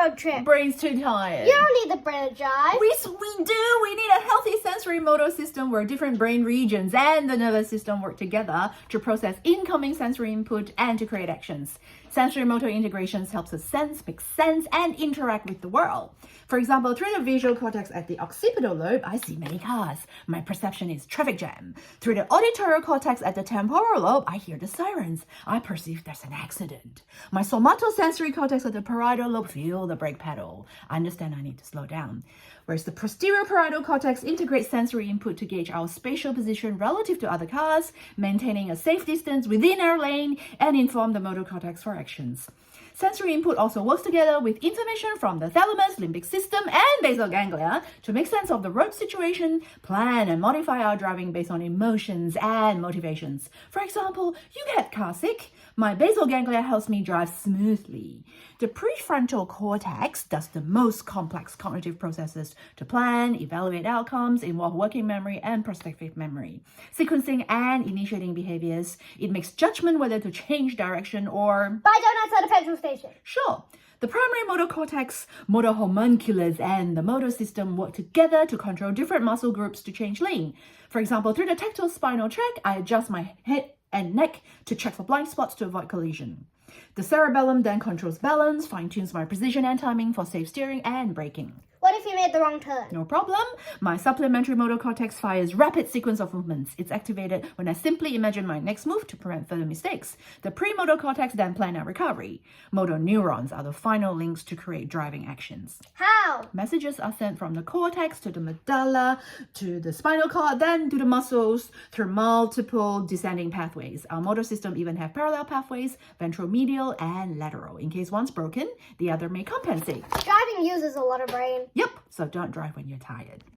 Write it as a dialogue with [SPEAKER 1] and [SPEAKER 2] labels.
[SPEAKER 1] road trip.
[SPEAKER 2] Brain's too tired.
[SPEAKER 1] You don't need the brain to drive.
[SPEAKER 2] We do. We need a healthy sensory motor system where different brain regions and the nervous system work together to process incoming sensory input and to create actions. Sensory motor integrations helps us sense, make sense, and interact with the world. For example, through the visual cortex at the occipital lobe, I see many cars. My perception is traffic jam. Through the auditory cortex at the temporal lobe, I hear the sirens. I perceive there's an accident. My somatosensory cortex at the parietal lobe feel the brake pedal. I understand I need to slow down. Whereas the posterior parietal cortex integrates sensory input to gauge our spatial position relative to other cars, maintaining a safe distance within our lane, and inform the motor cortex for actions. Sensory input also works together with information from the thalamus, limbic system, and basal ganglia to make sense of the road situation, plan and modify our driving based on emotions and motivations. For example, you get car sick. My basal ganglia helps me drive smoothly. The prefrontal cortex does the most complex cognitive processes to plan, evaluate outcomes, involve working memory and prospective memory, sequencing and initiating behaviors. It makes judgment whether to change direction or
[SPEAKER 1] Buy donuts at a petrol station.
[SPEAKER 2] Sure. The primary motor cortex, motor homunculus, and the motor system work together to control different muscle groups to change lane. For example, through the tactile spinal tract, I adjust my head and neck to check for blind spots to avoid collision. The cerebellum then controls balance, fine-tunes my precision and timing for safe steering and braking.
[SPEAKER 1] What if you made the wrong turn?
[SPEAKER 2] No problem. My supplementary motor cortex fires rapid sequence of movements. It's activated when I simply imagine my next move to prevent further mistakes. The premotor cortex then plan our recovery. Motor neurons are the final links to create driving actions.
[SPEAKER 1] How?
[SPEAKER 2] Messages are sent from the cortex to the medulla, to the spinal cord, then to the muscles through multiple descending pathways. Our motor system even have parallel pathways, ventromedial and lateral. In case one's broken, the other may compensate.
[SPEAKER 1] Driving uses a lot of brain.
[SPEAKER 2] Yep, so don't drive when you're tired.